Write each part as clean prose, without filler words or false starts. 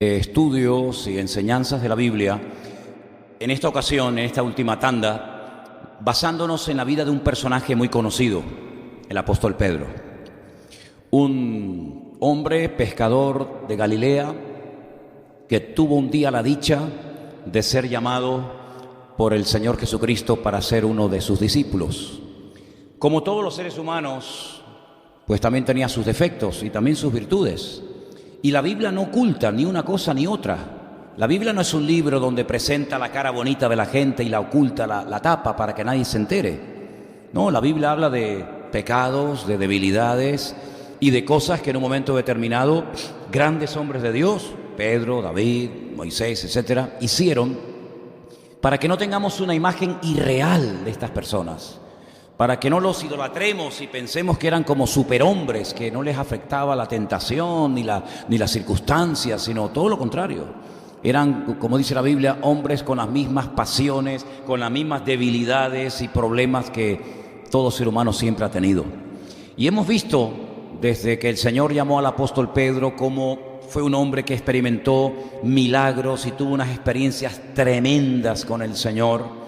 Estudios y enseñanzas de la Biblia, en esta ocasión, en esta última tanda, basándonos en la vida de un personaje muy conocido, el apóstol Pedro, un hombre pescador de Galilea que tuvo un día la dicha de ser llamado por el Señor Jesucristo para ser uno de sus discípulos. Como todos los seres humanos, pues también tenía sus defectos y también sus virtudes. Y la Biblia no oculta ni una cosa ni otra. La Biblia no es un libro donde presenta la cara bonita de la gente y la oculta, la tapa para que nadie se entere. No, la Biblia habla de pecados, de debilidades y de cosas que en un momento determinado grandes hombres de Dios, Pedro, David, Moisés, etcétera, hicieron para que no tengamos una imagen irreal de estas personas, para que no los idolatremos y pensemos que eran como superhombres, que no les afectaba la tentación ni las circunstancias, sino todo lo contrario. Eran, como dice la Biblia, hombres con las mismas pasiones, con las mismas debilidades y problemas que todo ser humano siempre ha tenido. Y hemos visto, desde que el Señor llamó al apóstol Pedro, cómo fue un hombre que experimentó milagros y tuvo unas experiencias tremendas con el Señor.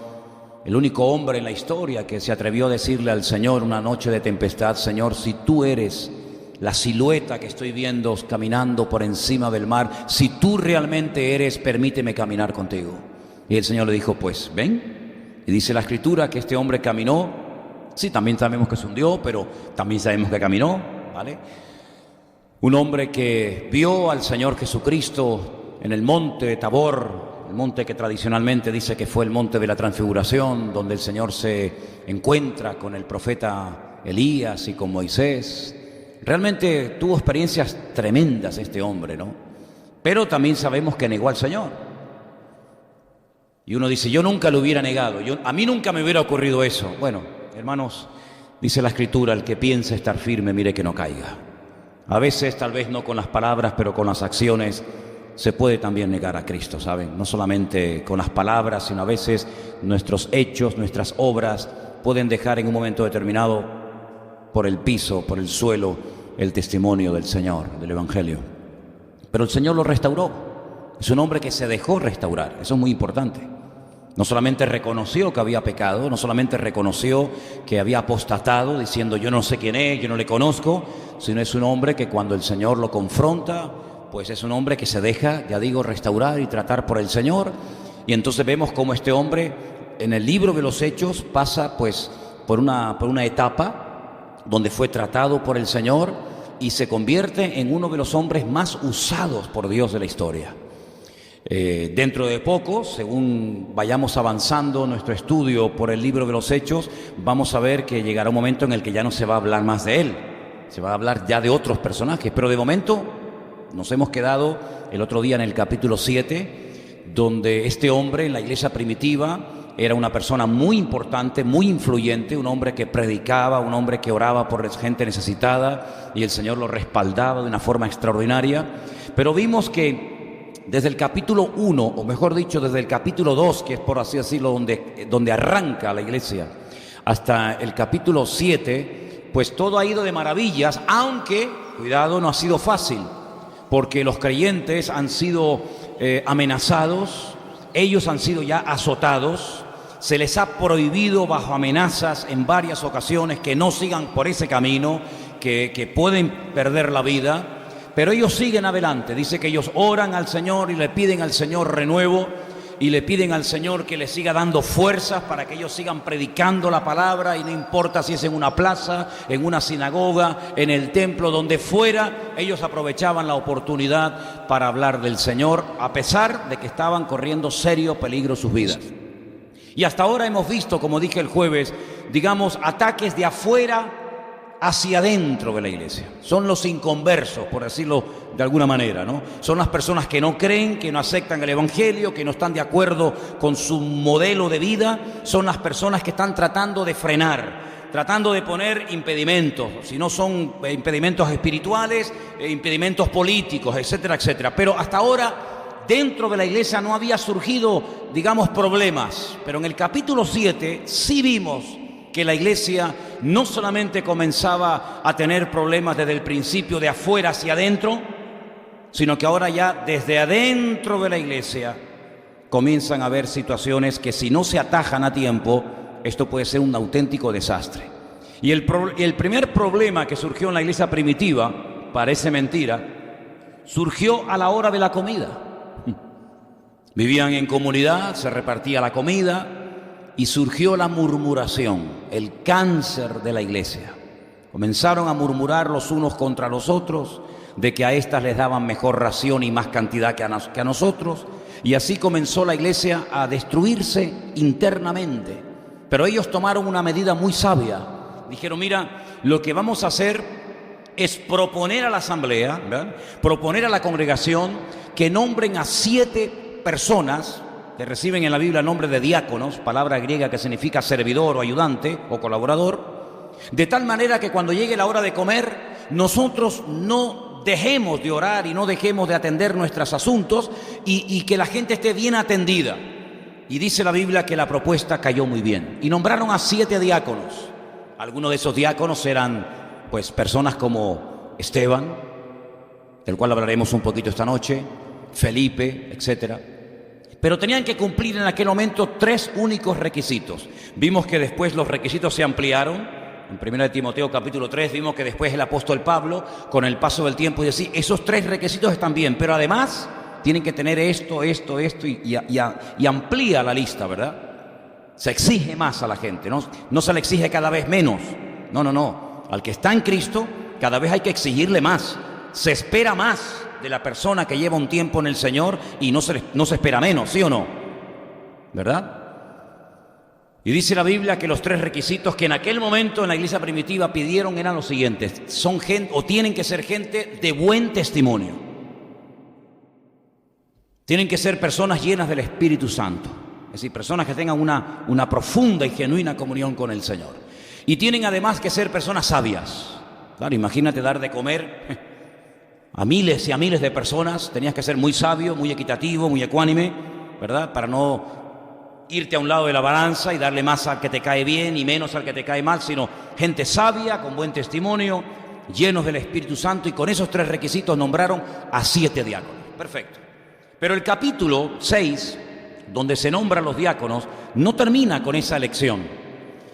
El único hombre en la historia que se atrevió a decirle al Señor una noche de tempestad: Señor, si tú eres la silueta que estoy viendo caminando por encima del mar, si tú realmente eres, permíteme caminar contigo. Y el Señor le dijo: pues ven. Y dice la Escritura que este hombre caminó. Sí, también sabemos que se hundió, pero también sabemos que caminó, ¿vale? Un hombre que vio al Señor Jesucristo en el monte de Tabor, el monte que tradicionalmente dice que fue el monte de la transfiguración, donde el Señor se encuentra con el profeta Elías y con Moisés. Realmente tuvo experiencias tremendas este hombre, ¿no? Pero también sabemos que negó al Señor. Y uno dice: yo nunca lo hubiera negado, a mí nunca me hubiera ocurrido eso. Bueno, hermanos, dice la Escritura: el que piensa estar firme, mire que no caiga. A veces, tal vez no con las palabras, pero con las acciones, se puede también negar a Cristo, ¿saben? No solamente con las palabras, sino a veces nuestros hechos, nuestras obras pueden dejar en un momento determinado por el piso, por el suelo, el testimonio del Señor, del Evangelio. Pero el Señor lo restauró. Es un hombre que se dejó restaurar. Eso es muy importante. No solamente reconoció que había pecado, no solamente reconoció que había apostatado, diciendo: yo no sé quién es, yo no le conozco, sino es un hombre que cuando el Señor lo confronta, pues es un hombre que se deja, ya digo, restaurar y tratar por el Señor. Y entonces vemos cómo este hombre en el libro de los Hechos pasa pues por una etapa donde fue tratado por el Señor y se convierte en uno de los hombres más usados por Dios de la historia. Dentro de poco, según vayamos avanzando nuestro estudio por el libro de los Hechos, vamos a ver que llegará un momento en el que ya no se va a hablar más de él, se va a hablar ya de otros personajes, pero de momento nos hemos quedado el otro día en el capítulo 7, donde este hombre en la iglesia primitiva era una persona muy importante, muy influyente, un hombre que predicaba, un hombre que oraba por gente necesitada y el Señor lo respaldaba de una forma extraordinaria. Pero vimos que desde el capítulo 1, o mejor dicho, desde el capítulo 2, que es por así decirlo donde arranca la iglesia, hasta el capítulo 7, pues todo ha ido de maravillas, aunque, cuidado, no ha sido fácil, porque los creyentes han sido amenazados, ellos han sido ya azotados, se les ha prohibido bajo amenazas en varias ocasiones que no sigan por ese camino, que pueden perder la vida, pero ellos siguen adelante. Dice que ellos oran al Señor y le piden al Señor renuevo y le piden al Señor que les siga dando fuerzas para que ellos sigan predicando la palabra, y no importa si es en una plaza, en una sinagoga, en el templo, donde fuera, ellos aprovechaban la oportunidad para hablar del Señor, a pesar de que estaban corriendo serio peligro sus vidas. Y hasta ahora hemos visto, como dije el jueves, digamos, ataques de afuera hacia adentro de la iglesia. Son los inconversos, por decirlo de alguna manera, ¿no? Son las personas que no creen, que no aceptan el Evangelio, que no están de acuerdo con su modelo de vida. Son las personas que están tratando de frenar, tratando de poner impedimentos, si no son impedimentos espirituales, impedimentos políticos, etcétera, etcétera. Pero hasta ahora dentro de la iglesia no había surgido, digamos, problemas. Pero en el capítulo 7 sí vimos que la iglesia no solamente comenzaba a tener problemas desde el principio de afuera hacia adentro, sino que ahora ya desde adentro de la iglesia comienzan a haber situaciones que si no se atajan a tiempo, esto puede ser un auténtico desastre. Y el primer problema que surgió en la iglesia primitiva, parece mentira, surgió a la hora de la comida. Vivían en comunidad, se repartía la comida y surgió la murmuración, el cáncer de la iglesia. Comenzaron a murmurar los unos contra los otros de que a estas les daban mejor ración y más cantidad que a nosotros, y así comenzó la iglesia a destruirse internamente. Pero ellos tomaron una medida muy sabia. Dijeron, mira, lo que vamos a hacer es proponer a la asamblea, ¿verdad?, proponer a la congregación que nombren a 7 personas que reciben en la Biblia el nombre de diáconos, palabra griega que significa servidor o ayudante o colaborador, de tal manera que cuando llegue la hora de comer, nosotros no dejemos de orar y no dejemos de atender nuestros asuntos y que la gente esté bien atendida. Y dice la Biblia que la propuesta cayó muy bien. Y nombraron a 7 diáconos. Algunos de esos diáconos eran, pues, personas como Esteban, del cual hablaremos un poquito esta noche, Felipe, etcétera. Pero tenían que cumplir en aquel momento 3 únicos requisitos. Vimos que después los requisitos se ampliaron. En 1 Timoteo capítulo 3 vimos que después el apóstol Pablo, con el paso del tiempo, y decía, esos 3 requisitos están bien, pero además tienen que tener esto, y amplía la lista, ¿verdad? Se exige más a la gente, no se le exige cada vez menos. No. Al que está en Cristo, cada vez hay que exigirle más. Se espera más de la persona que lleva un tiempo en el Señor y no se espera menos, ¿sí o no? ¿Verdad? Y dice la Biblia que los 3 requisitos que en aquel momento en la iglesia primitiva pidieron eran los siguientes: son gente, o tienen que ser gente de buen testimonio. Tienen que ser personas llenas del Espíritu Santo, es decir, personas que tengan una profunda y genuina comunión con el Señor. Y tienen además que ser personas sabias. Claro, imagínate dar de comer a miles y a miles de personas. Tenías que ser muy sabio, muy equitativo, muy ecuánime, ¿verdad?, para no irte a un lado de la balanza y darle más al que te cae bien y menos al que te cae mal, sino gente sabia, con buen testimonio, llenos del Espíritu Santo, y con esos 3 requisitos nombraron a 7 diáconos. Perfecto. Pero el capítulo 6, donde se nombran los diáconos, no termina con esa elección,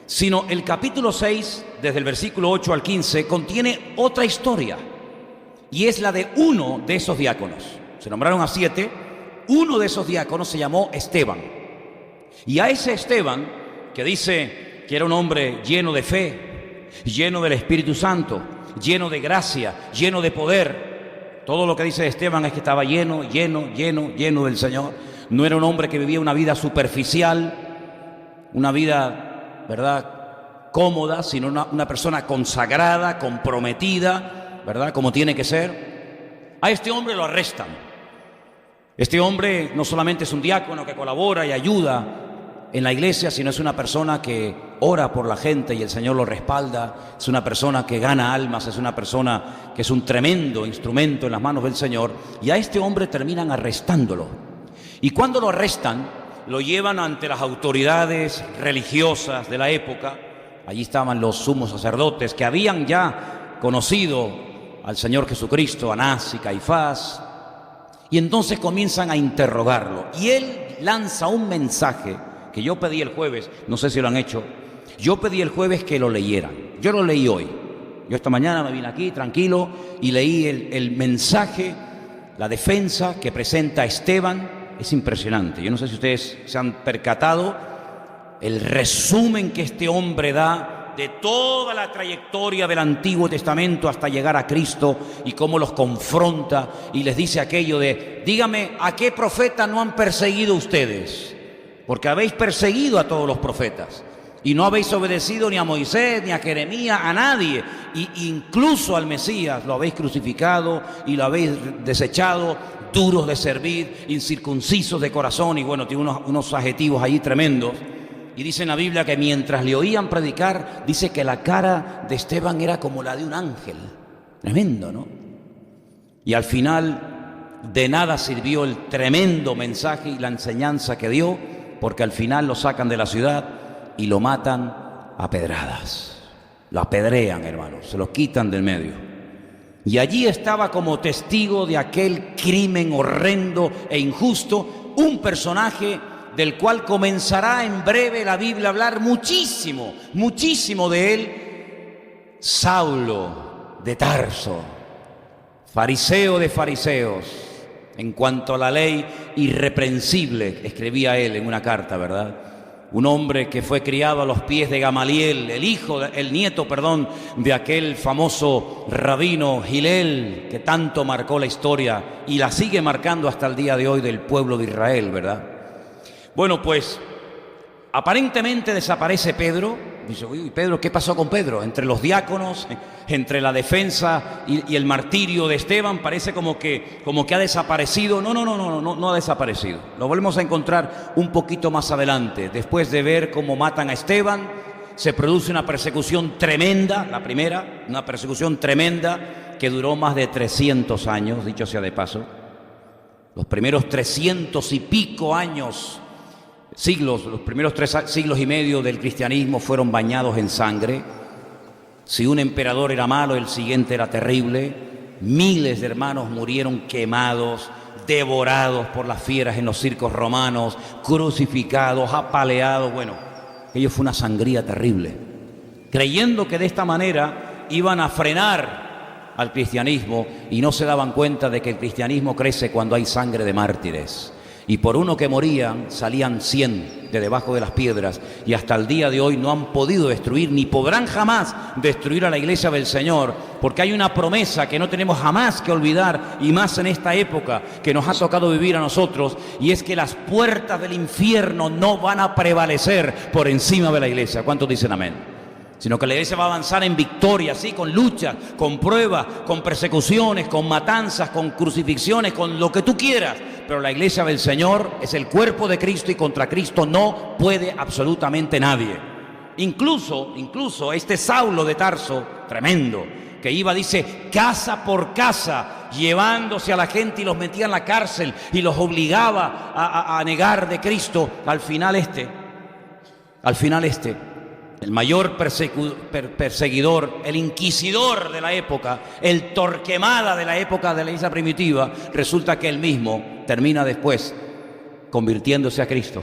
sino el capítulo 6, desde el versículo 8 al 15, contiene otra historia, y es la de uno de esos diáconos. Se nombraron a 7, uno de esos diáconos se llamó Esteban. Y a ese Esteban, que dice que era un hombre lleno de fe, lleno del Espíritu Santo, lleno de gracia, lleno de poder, todo lo que dice Esteban es que estaba lleno del Señor. No era un hombre que vivía una vida superficial, una vida, ¿verdad?, cómoda, sino una persona consagrada, comprometida, ¿verdad?, como tiene que ser. A este hombre lo arrestan. Este hombre no solamente es un diácono que colabora y ayuda en la iglesia, sino es una persona que ora por la gente y el Señor lo respalda. Es una persona que gana almas, es una persona que es un tremendo instrumento en las manos del Señor. Y a este hombre terminan arrestándolo. Y cuando lo arrestan, lo llevan ante las autoridades religiosas de la época. Allí estaban los sumos sacerdotes que habían ya conocido al Señor Jesucristo, Anás y Caifás. Y entonces comienzan a interrogarlo. Y él lanza un mensaje que yo pedí el jueves, no sé si lo han hecho. Yo pedí el jueves que lo leyeran. Yo lo leí hoy. Yo esta mañana me vine aquí tranquilo y leí el mensaje, la defensa que presenta Esteban. Es impresionante. Yo no sé si ustedes se han percatado el resumen que este hombre da de toda la trayectoria del Antiguo Testamento hasta llegar a Cristo, y cómo los confronta y les dice aquello de: dígame, ¿a qué profeta no han perseguido ustedes? Porque habéis perseguido a todos los profetas y no habéis obedecido ni a Moisés, ni a Jeremías, a nadie, y incluso al Mesías lo habéis crucificado y lo habéis desechado, duros de servir, incircuncisos de corazón, y bueno, tiene unos adjetivos allí tremendos. Y dice en la Biblia que mientras le oían predicar, dice que la cara de Esteban era como la de un ángel. Tremendo, ¿no? Y al final de nada sirvió el tremendo mensaje y la enseñanza que dio, porque al final lo sacan de la ciudad y lo matan a pedradas. Lo apedrean, hermanos, se lo quitan del medio. Y allí estaba como testigo de aquel crimen horrendo e injusto un personaje del cual comenzará en breve la Biblia a hablar muchísimo, muchísimo de él, Saulo de Tarso, fariseo de fariseos, en cuanto a la ley irreprensible, escribía él en una carta, ¿verdad? Un hombre que fue criado a los pies de Gamaliel, el nieto de aquel famoso rabino Hillel, que tanto marcó la historia y la sigue marcando hasta el día de hoy del pueblo de Israel, ¿verdad? Bueno, pues aparentemente desaparece Pedro. Dice, uy, Pedro, ¿qué pasó con Pedro? Entre los diáconos, entre la defensa y el martirio de Esteban, parece como que ha desaparecido. No ha desaparecido. Lo volvemos a encontrar un poquito más adelante. Después de ver cómo matan a Esteban, se produce una persecución tremenda, la primera, una persecución tremenda que duró más de 300 años, dicho sea de paso. Los primeros 300 y pico años, los primeros 3 siglos y medio del cristianismo fueron bañados en sangre. Si un emperador era malo, el siguiente era terrible. Miles de hermanos murieron quemados, devorados por las fieras en los circos romanos, crucificados, apaleados. Bueno, aquello fue una sangría terrible, creyendo que de esta manera iban a frenar al cristianismo, y no se daban cuenta de que el cristianismo crece cuando hay sangre de mártires. Y por uno que morían, salían 100 de debajo de las piedras, y hasta el día de hoy no han podido destruir, ni podrán jamás destruir a la iglesia del Señor, porque hay una promesa que no tenemos jamás que olvidar, y más en esta época que nos ha tocado vivir a nosotros, y es que las puertas del infierno no van a prevalecer por encima de la iglesia. ¿Cuántos dicen amén? Sino que la iglesia va a avanzar en victoria, sí, con luchas, con pruebas, con persecuciones, con matanzas, con crucifixiones, con lo que tú quieras. Pero la iglesia del Señor es el cuerpo de Cristo, y contra Cristo no puede absolutamente nadie. Incluso este Saulo de Tarso, tremendo, que iba, dice, casa por casa, llevándose a la gente y los metía en la cárcel y los obligaba a negar de Cristo. Al final el mayor perseguidor, el inquisidor de la época, el Torquemada de la época de la iglesia primitiva, resulta que él mismo termina después convirtiéndose a Cristo.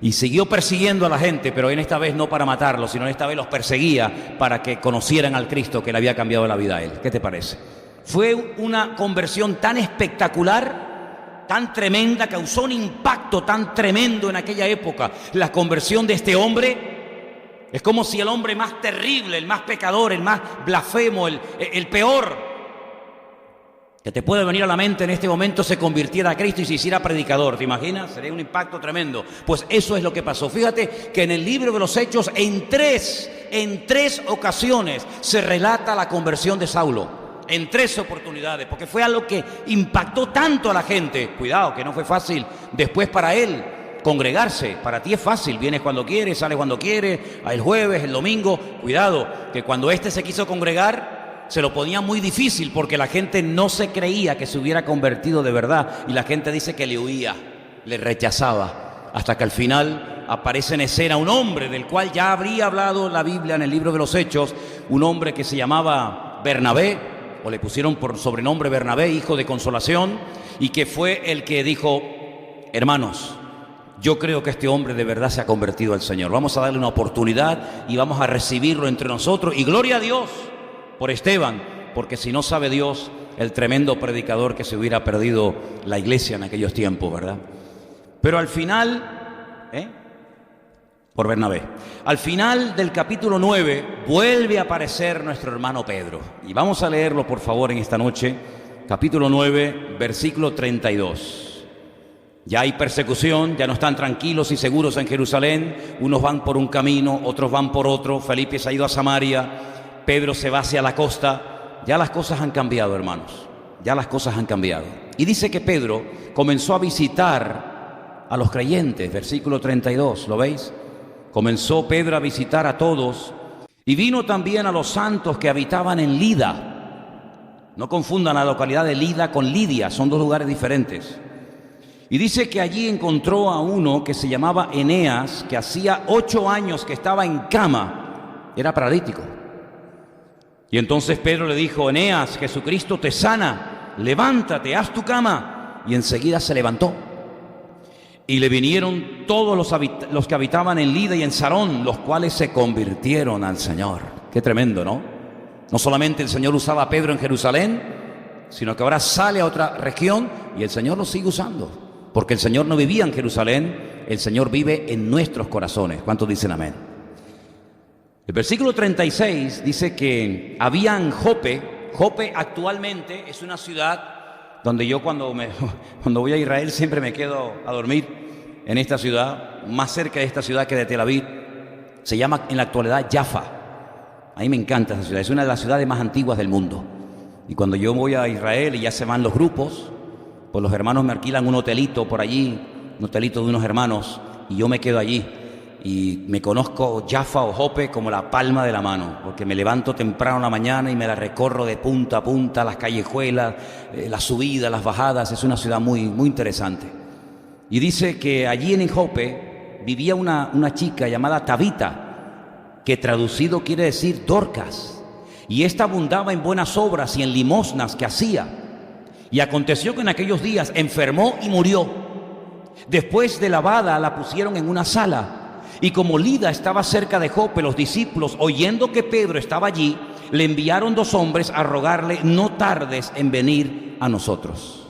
Y siguió persiguiendo a la gente, pero en esta vez no para matarlos, sino en esta vez los perseguía para que conocieran al Cristo que le había cambiado la vida a él. ¿Qué te parece? Fue una conversión tan espectacular, tan tremenda, causó un impacto tan tremendo en aquella época, la conversión de este hombre. Es como si el hombre más terrible, el más pecador, el más blasfemo, el peor que te puede venir a la mente en este momento se convirtiera a Cristo y se hiciera predicador. ¿Te imaginas? Sería un impacto tremendo. Pues eso es lo que pasó. Fíjate que en el libro de los Hechos, en tres ocasiones se relata la conversión de Saulo. En 3 oportunidades, porque fue algo que impactó tanto a la gente. Cuidado, que no fue fácil después para él congregarse. Para ti es fácil, vienes cuando quieres, sales cuando quieres, el jueves, el domingo. Cuidado, que cuando se quiso congregar, se lo ponía muy difícil, porque la gente no se creía que se hubiera convertido de verdad, y la gente dice que le huía, le rechazaba, hasta que al final aparece en escena un hombre del cual ya habría hablado la Biblia en el libro de los Hechos, un hombre que se llamaba Bernabé, o le pusieron por sobrenombre Bernabé, hijo de consolación, y que fue el que dijo: hermanos, yo creo que este hombre de verdad se ha convertido al Señor. Vamos a darle una oportunidad y vamos a recibirlo entre nosotros. Y gloria a Dios por Esteban, porque si no sabe Dios el tremendo predicador que se hubiera perdido la iglesia en aquellos tiempos, ¿verdad? Pero al final, por Bernabé, al final del capítulo 9 vuelve a aparecer nuestro hermano Pedro. Y vamos a leerlo, por favor, en esta noche. Capítulo 9, versículo 32. Ya hay persecución, ya no están tranquilos y seguros en Jerusalén. Unos van por un camino, otros van por otro. Felipe se ha ido a Samaria, Pedro se va hacia la costa. Ya las cosas han cambiado, hermanos. Ya las cosas han cambiado. Y dice que Pedro comenzó a visitar a los creyentes. Versículo 32, ¿lo veis? Comenzó Pedro a visitar a todos. Y vino también a los santos que habitaban en Lida. No confundan la localidad de Lida con Lidia, son 2 lugares diferentes. Y dice que allí encontró a uno que se llamaba Eneas, que hacía 8 años que estaba en cama, era paralítico. Y entonces Pedro le dijo: Eneas, Jesucristo te sana, levántate, haz tu cama. Y enseguida se levantó. Y le vinieron todos los que habitaban en Lida y en Sarón, los cuales se convirtieron al Señor. Qué tremendo, ¿no? No solamente el Señor usaba a Pedro en Jerusalén, sino que ahora sale a otra región y el Señor lo sigue usando. Porque el Señor no vivía en Jerusalén, el Señor vive en nuestros corazones. ¿Cuántos dicen amén? El versículo 36 dice que había en Jope. Jope actualmente es una ciudad donde yo cuando voy a Israel siempre me quedo a dormir en esta ciudad, más cerca de esta ciudad que de Tel Aviv. Se llama en la actualidad Jaffa. A mí me encanta esa ciudad, es una de las ciudades más antiguas del mundo. Y cuando yo voy a Israel y ya se van los grupos, pues los hermanos me alquilan un hotelito por allí, un hotelito de unos hermanos, y yo me quedo allí. Y me conozco Jaffa o Jope como la palma de la mano, porque me levanto temprano en la mañana y me la recorro de punta a punta, las callejuelas, las subidas, las bajadas. Es una ciudad muy, muy interesante. Y dice que allí en Jope vivía una chica llamada Tabita, que traducido quiere decir Dorcas. Y ésta abundaba en buenas obras y en limosnas que hacía. Y aconteció que en aquellos días enfermó y murió. Después de lavada la pusieron en una sala. Y como Lida estaba cerca de Jope, los discípulos, oyendo que Pedro estaba allí, le enviaron 2 hombres a rogarle: no tardes en venir a nosotros.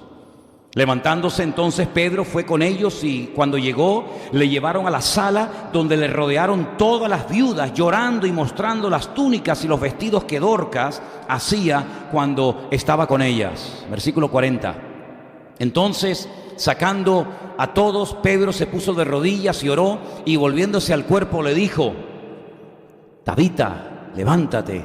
Levantándose entonces Pedro fue con ellos, y cuando llegó le llevaron a la sala donde le rodearon todas las viudas, llorando y mostrando las túnicas y los vestidos que Dorcas hacía cuando estaba con ellas. Versículo 40. Entonces, sacando a todos, Pedro se puso de rodillas y oró, y volviéndose al cuerpo le dijo: Tabita, levántate.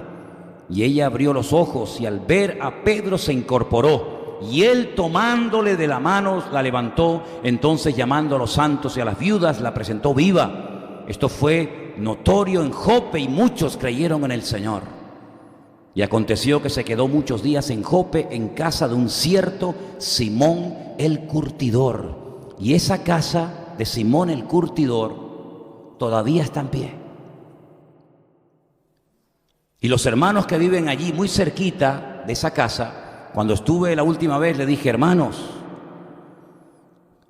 Y ella abrió los ojos, y al ver a Pedro se incorporó. Y él, tomándole de la mano, la levantó. Entonces, llamando a los santos y a las viudas, la presentó viva. Esto fue notorio en Jope, y muchos creyeron en el Señor. Y aconteció que se quedó muchos días en Jope, en casa de un cierto Simón el curtidor. Y esa casa de Simón el curtidor todavía está en pie. Y los hermanos que viven allí, muy cerquita de esa casa, cuando estuve la última vez, le dije: hermanos,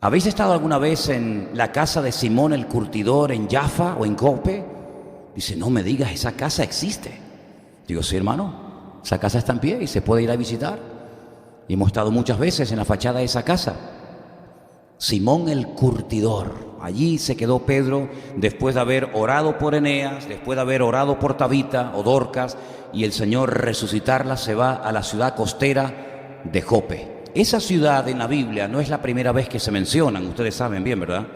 ¿habéis estado alguna vez en la casa de Simón el curtidor en Jaffa o en Jope? Dice: no me digas, esa casa existe. Digo: sí, hermano, esa casa está en pie y se puede ir a visitar. Y hemos estado muchas veces en la fachada de esa casa. Simón el curtidor. Allí se quedó Pedro después de haber orado por Eneas, después de haber orado por Tabita o Dorcas, y el Señor resucitarla, se va a la ciudad costera de Jope. Esa ciudad en la Biblia no es la primera vez que se mencionan, ustedes saben bien, ¿verdad?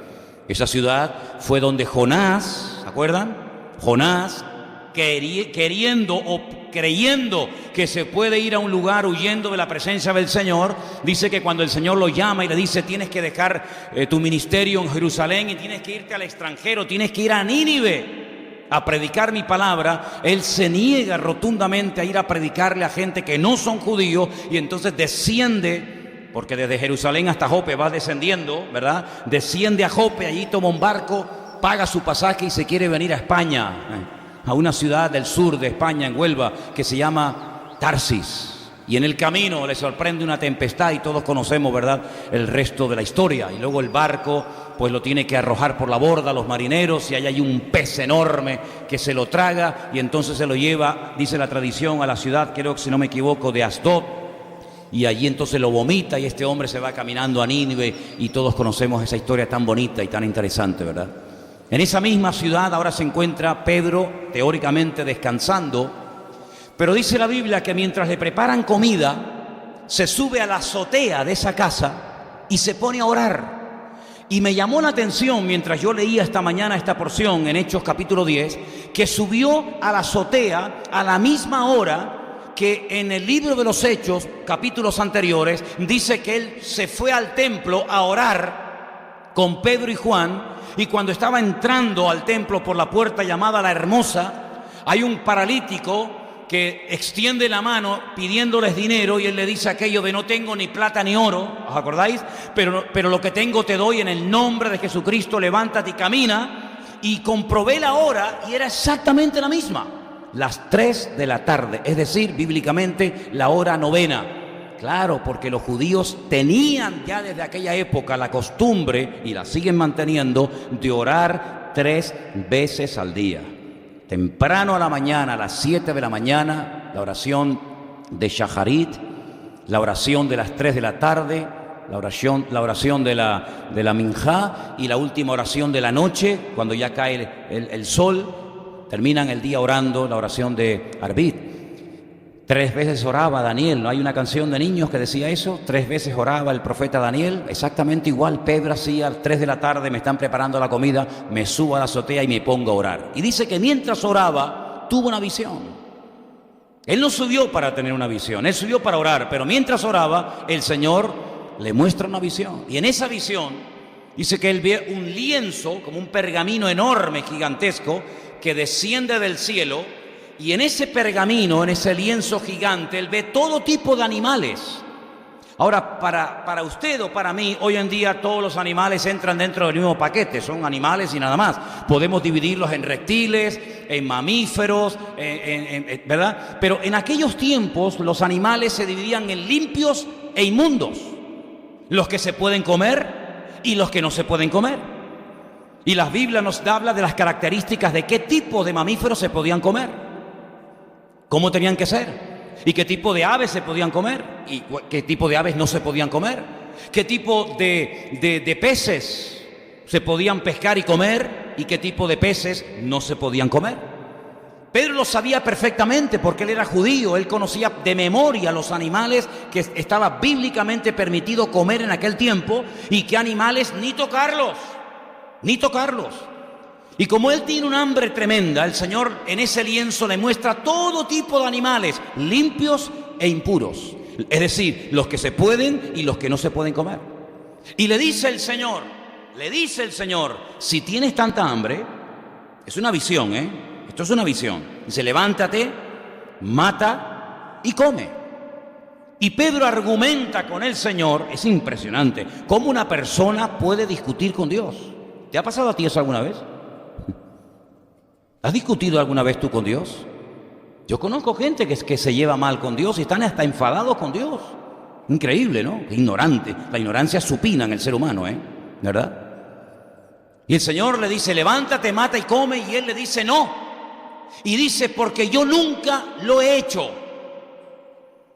Esa ciudad fue donde Jonás, ¿se acuerdan? Jonás, queriendo o creyendo que se puede ir a un lugar huyendo de la presencia del Señor, dice que cuando el Señor lo llama y le dice: tienes que dejar tu ministerio en Jerusalén y tienes que irte al extranjero, tienes que ir a Nínive a predicar mi palabra, él se niega rotundamente a ir a predicarle a gente que no son judíos, y entonces desciende, porque desde Jerusalén hasta Jope va descendiendo, ¿verdad? Desciende a Jope, allí toma un barco, paga su pasaje y se quiere venir a España, a una ciudad del sur de España, en Huelva, que se llama Tarsis. Y en el camino le sorprende una tempestad y todos conocemos, ¿verdad?, el resto de la historia. Y luego el barco pues lo tiene que arrojar por la borda los marineros, y hay un pez enorme que se lo traga, y entonces se lo lleva, dice la tradición, a la ciudad, creo que si no me equivoco, de Asdod, y allí entonces lo vomita, y este hombre se va caminando a Nínive, y todos conocemos esa historia tan bonita y tan interesante, ¿verdad? En esa misma ciudad ahora se encuentra Pedro, teóricamente descansando, pero dice la Biblia que mientras le preparan comida, se sube a la azotea de esa casa y se pone a orar. Y me llamó la atención, mientras yo leía esta mañana esta porción en Hechos capítulo 10, que subió a la azotea a la misma hora que en el libro de los Hechos, capítulos anteriores, dice que él se fue al templo a orar con Pedro y Juan. Y cuando estaba entrando al templo por la puerta llamada La Hermosa, hay un paralítico que extiende la mano pidiéndoles dinero, y él le dice aquello de: no tengo ni plata ni oro, ¿os acordáis? Pero lo que tengo te doy, en el nombre de Jesucristo, levántate y camina. Y comprobé la hora y era exactamente la misma. las 3 de la tarde, es decir, bíblicamente la hora novena. Claro, porque los judíos tenían ya desde aquella época la costumbre, y la siguen manteniendo, de orar 3 veces al día. Temprano a la mañana, a las 7 de la mañana, la oración de Shaharit, la oración de las 3 de la tarde, la oración de la Minjá, y la última oración de la noche, cuando ya cae el sol. Terminan el día orando la oración de Arbit. 3 veces oraba Daniel, ¿no hay una canción de niños que decía eso? 3 veces oraba el profeta Daniel, exactamente igual Pedro hacía. A las 3 de la tarde me están preparando la comida, me subo a la azotea y me pongo a orar. Y dice que mientras oraba, tuvo una visión. Él no subió para tener una visión, él subió para orar, pero mientras oraba, el Señor le muestra una visión. Y en esa visión, dice que él ve un lienzo, como un pergamino enorme, gigantesco, que desciende del cielo. Y en ese pergamino, en ese lienzo gigante, él ve todo tipo de animales. Ahora, para usted o para mí, hoy en día todos los animales entran dentro del mismo paquete, son animales y nada más. Podemos dividirlos en reptiles, en mamíferos, ¿verdad? Pero en aquellos tiempos los animales se dividían en limpios e inmundos. Los que se pueden comer y los que no se pueden comer. Y la Biblia nos habla de las características de qué tipo de mamíferos se podían comer. ¿Cómo tenían que ser? ¿Y qué tipo de aves se podían comer? ¿Y qué tipo de aves no se podían comer? ¿Qué tipo de peces se podían pescar y comer? ¿Y qué tipo de peces no se podían comer? Pedro lo sabía perfectamente porque él era judío. Él conocía de memoria los animales que estaba bíblicamente permitido comer en aquel tiempo, y qué animales ni tocarlos, ni tocarlos. Y como él tiene un hambre tremenda, el Señor en ese lienzo le muestra todo tipo de animales, limpios e impuros. Es decir, los que se pueden y los que no se pueden comer. Y le dice el Señor, si tienes tanta hambre, es una visión, esto es una visión. Dice, levántate, mata y come. Y Pedro argumenta con el Señor. Es impresionante cómo una persona puede discutir con Dios. ¿Te ha pasado a ti eso alguna vez? ¿Has discutido alguna vez tú con Dios? Yo conozco gente que se lleva mal con Dios y están hasta enfadados con Dios. Increíble, ¿no? Qué ignorante. La ignorancia supina en el ser humano, ¿verdad? Y el Señor le dice, levántate, mata y come, y él le dice, no. Y dice, porque yo nunca lo he hecho.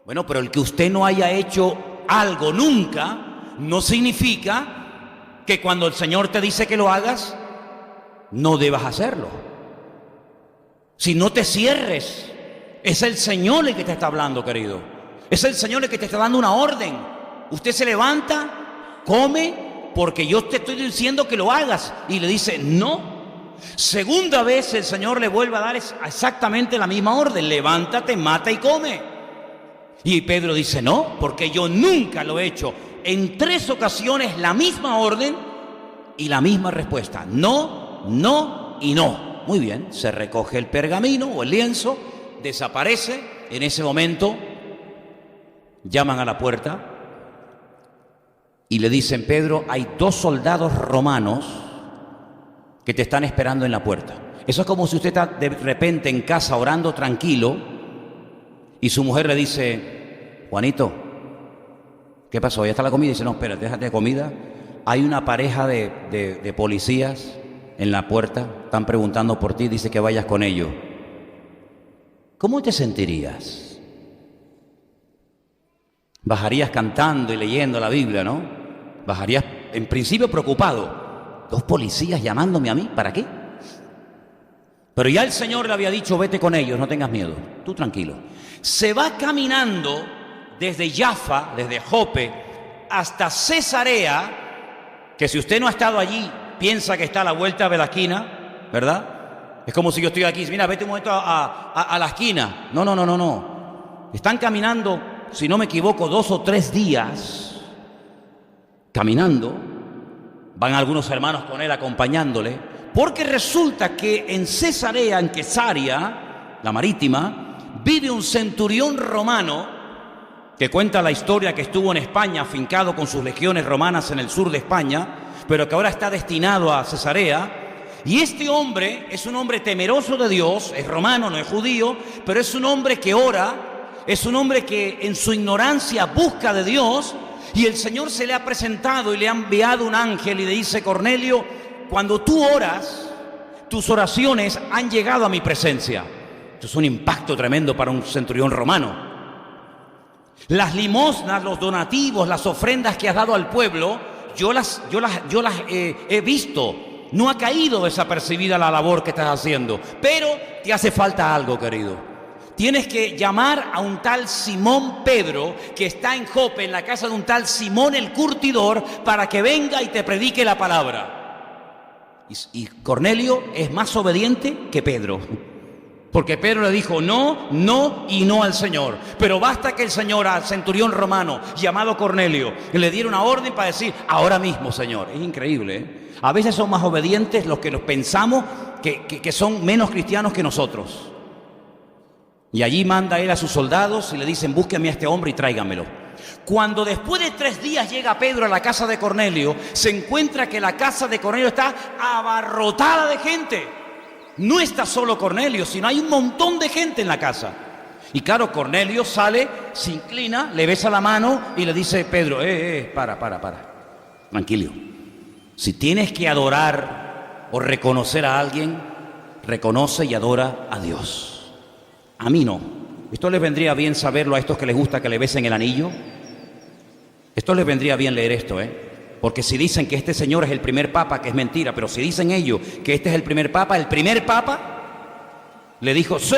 Bueno, pero el que usted no haya hecho algo nunca, no significa que cuando el Señor te dice que lo hagas, no debas hacerlo. Si no te cierres, es el Señor el que te está hablando, querido. Es el Señor el que te está dando una orden. Usted se levanta, come, porque yo te estoy diciendo que lo hagas. Y le dice, no. Segunda vez el Señor le vuelve a dar exactamente la misma orden. Levántate, mata y come. Y Pedro dice, no, porque yo nunca lo he hecho. En 3 ocasiones la misma orden y la misma respuesta. No, no y no. Muy bien, se recoge el pergamino o el lienzo, desaparece. En ese momento llaman a la puerta y le dicen, Pedro, hay 2 soldados romanos que te están esperando en la puerta. Eso es como si usted está de repente en casa orando tranquilo y su mujer le dice, Juanito, ¿qué pasó? ¿Ya está la comida? Y dice, no, espérate, déjate de comida. Hay una pareja de policías en la puerta, están preguntando por ti, dice que vayas con ellos. ¿Cómo te sentirías? Bajarías cantando y leyendo la Biblia, ¿no? Bajarías en principio preocupado. 2 policías llamándome a mí, ¿para qué? Pero ya el Señor le había dicho, vete con ellos, no tengas miedo, tú tranquilo. Se va caminando desde Jaffa, desde Jope, hasta Cesarea, que si usted no ha estado allí, piensa que está a la vuelta de la esquina, ¿verdad? Es como si yo estoy aquí, mira, vete un momento a la esquina. No. Están caminando, si no me equivoco, 2 o 3 días, caminando. Van algunos hermanos con él acompañándole, porque resulta que en Cesarea, en Quesaria, la marítima, vive un centurión romano que cuenta la historia que estuvo en España, afincado con sus legiones romanas en el sur de España, pero que ahora está destinado a Cesarea. Y este hombre es un hombre temeroso de Dios, es romano, no es judío, pero es un hombre que ora, es un hombre que en su ignorancia busca de Dios, y el Señor se le ha presentado y le ha enviado un ángel y le dice: Cornelio, cuando tú oras, tus oraciones han llegado a mi presencia. Esto es un impacto tremendo para un centurión romano. Las limosnas, los donativos, las ofrendas que has dado al pueblo, yo las he visto. No ha caído desapercibida la labor que estás haciendo, pero te hace falta algo, querido. Tienes que llamar a un tal Simón Pedro, que está en Jope, en la casa de un tal Simón el curtidor, para que venga y te predique la palabra. Y Cornelio es más obediente que Pedro, porque Pedro le dijo no, no y no al Señor. Pero basta que el Señor al centurión romano llamado Cornelio le diera una orden para decir: ahora mismo, Señor. Es increíble, ¿eh? A veces son más obedientes los que nos pensamos que son menos cristianos que nosotros. Y allí manda él a sus soldados y le dicen: búsquenme a este hombre y tráiganmelo. Cuando después de 3 días llega Pedro a la casa de Cornelio, se encuentra que la casa de Cornelio está abarrotada de gente. No está solo Cornelio, sino hay un montón de gente en la casa. Y claro, Cornelio sale, se inclina, le besa la mano y le dice: Pedro, para. Tranquilo. Si tienes que adorar o reconocer a alguien, reconoce y adora a Dios. A mí no. ¿Esto les vendría bien saberlo a estos que les gusta que le besen el anillo? Esto les vendría bien leer esto, porque si dicen que este señor es el primer papa, que es mentira, pero si dicen ellos que este es el primer papa le dijo: sí,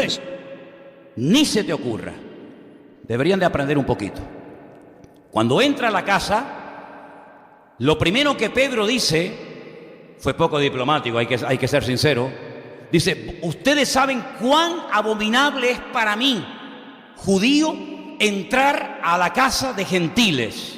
ni se te ocurra. Deberían de aprender un poquito. Cuando entra a la casa, lo primero que Pedro dice, fue poco diplomático, hay que ser sincero, dice: ustedes saben cuán abominable es para mí, judío, entrar a la casa de gentiles.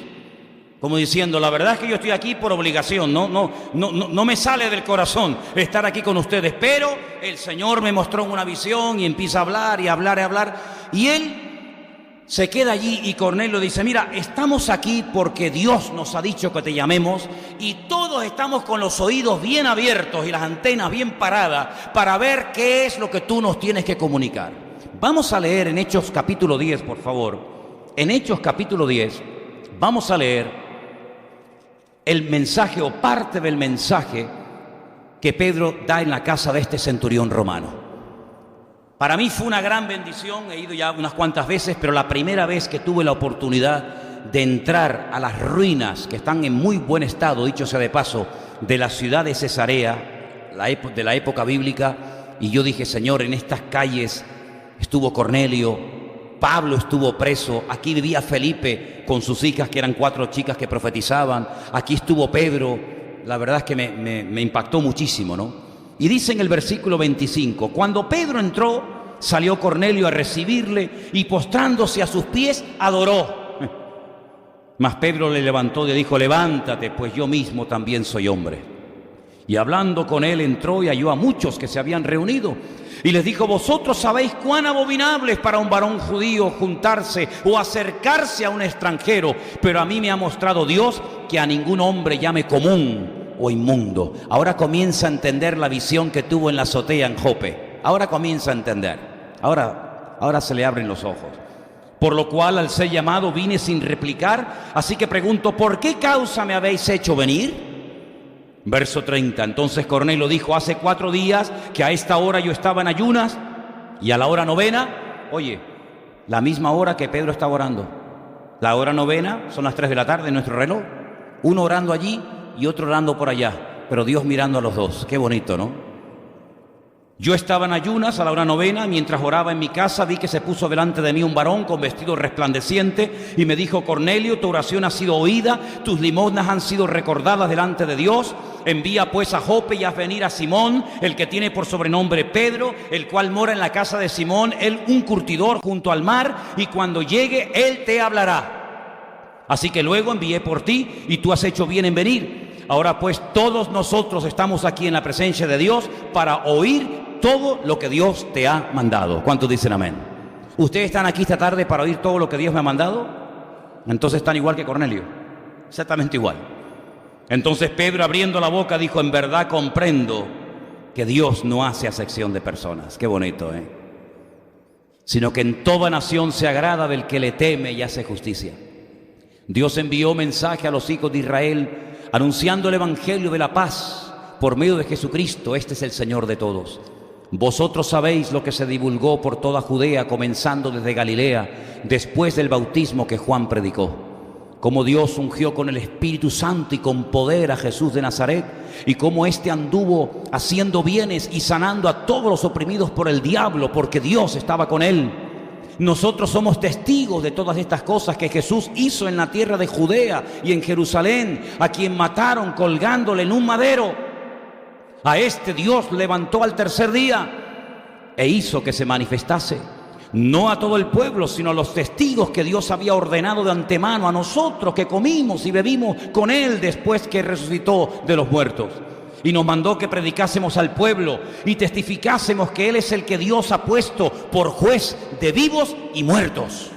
Como diciendo: la verdad es que yo estoy aquí por obligación, no me sale del corazón estar aquí con ustedes, pero el Señor me mostró una visión y empieza a hablar y hablar, y él se queda allí. Y Cornelio dice: mira, estamos aquí porque Dios nos ha dicho que te llamemos, y todos estamos con los oídos bien abiertos y las antenas bien paradas para ver qué es lo que tú nos tienes que comunicar. Vamos a leer en Hechos capítulo 10, por favor. En Hechos capítulo 10 vamos a leer el mensaje o parte del mensaje que Pedro da en la casa de este centurión romano. Para mí fue una gran bendición, he ido ya unas cuantas veces, pero la primera vez que tuve la oportunidad de entrar a las ruinas, que están en muy buen estado, dicho sea de paso, de la ciudad de Cesarea, de la época bíblica, y yo dije: Señor, en estas calles estuvo Cornelio, Pablo estuvo preso, aquí vivía Felipe con sus hijas, que eran 4 chicas que profetizaban, aquí estuvo Pedro. La verdad es que me impactó muchísimo, ¿no? Y dice en el versículo 25: cuando Pedro entró, salió Cornelio a recibirle y postrándose a sus pies, adoró. Mas Pedro le levantó y le dijo: levántate, pues yo mismo también soy hombre. Y hablando con él, entró y halló a muchos que se habían reunido. Y les dijo: vosotros sabéis cuán abominable es para un varón judío juntarse o acercarse a un extranjero, pero a mí me ha mostrado Dios que a ningún hombre llame común o inmundo. Ahora comienza a entender la visión que tuvo en la azotea en Jope. Ahora comienza a entender. Ahora se le abren los ojos. Por lo cual, al ser llamado, vine sin replicar. Así que pregunto: ¿por qué causa me habéis hecho venir? Verso 30. Entonces Cornelio dijo: hace 4 días que a esta hora yo estaba en ayunas, y a la hora novena, oye, la misma hora que Pedro estaba orando. La hora novena son las 3 de la tarde en nuestro reloj. Uno orando allí y otro orando por allá, pero Dios mirando a los dos. Qué bonito, ¿no? Yo estaba en ayunas a la hora novena, mientras oraba en mi casa, vi que se puso delante de mí un varón con vestido resplandeciente y me dijo: Cornelio, tu oración ha sido oída, tus limosnas han sido recordadas delante de Dios. Envía pues a Jope y haz venir a Simón, el que tiene por sobrenombre Pedro, el cual mora en la casa de Simón, él un curtidor junto al mar, y cuando llegue él te hablará. Así que luego envié por ti y tú has hecho bien en venir. Ahora pues todos nosotros estamos aquí en la presencia de Dios para oír todo lo que Dios te ha mandado. ¿Cuántos dicen amén? ¿Ustedes están aquí esta tarde para oír todo lo que Dios me ha mandado? Entonces están igual que Cornelio, exactamente igual. Entonces Pedro, abriendo la boca, dijo: en verdad comprendo que Dios no hace acepción de personas. Qué bonito, ¿eh? Sino que en toda nación se agrada del que le teme y hace justicia. Dios envió mensaje a los hijos de Israel anunciando el evangelio de la paz por medio de Jesucristo. Este es el Señor de todos. Vosotros sabéis lo que se divulgó por toda Judea, comenzando desde Galilea, después del bautismo que Juan predicó. Cómo Dios ungió con el Espíritu Santo y con poder a Jesús de Nazaret, y cómo éste anduvo haciendo bienes y sanando a todos los oprimidos por el diablo, porque Dios estaba con él. Nosotros somos testigos de todas estas cosas que Jesús hizo en la tierra de Judea y en Jerusalén, a quien mataron colgándole en un madero. A este Dios levantó al tercer día e hizo que se manifestase, no a todo el pueblo, sino a los testigos que Dios había ordenado de antemano, a nosotros que comimos y bebimos con Él después que resucitó de los muertos. Y nos mandó que predicásemos al pueblo y testificásemos que Él es el que Dios ha puesto por juez de vivos y muertos.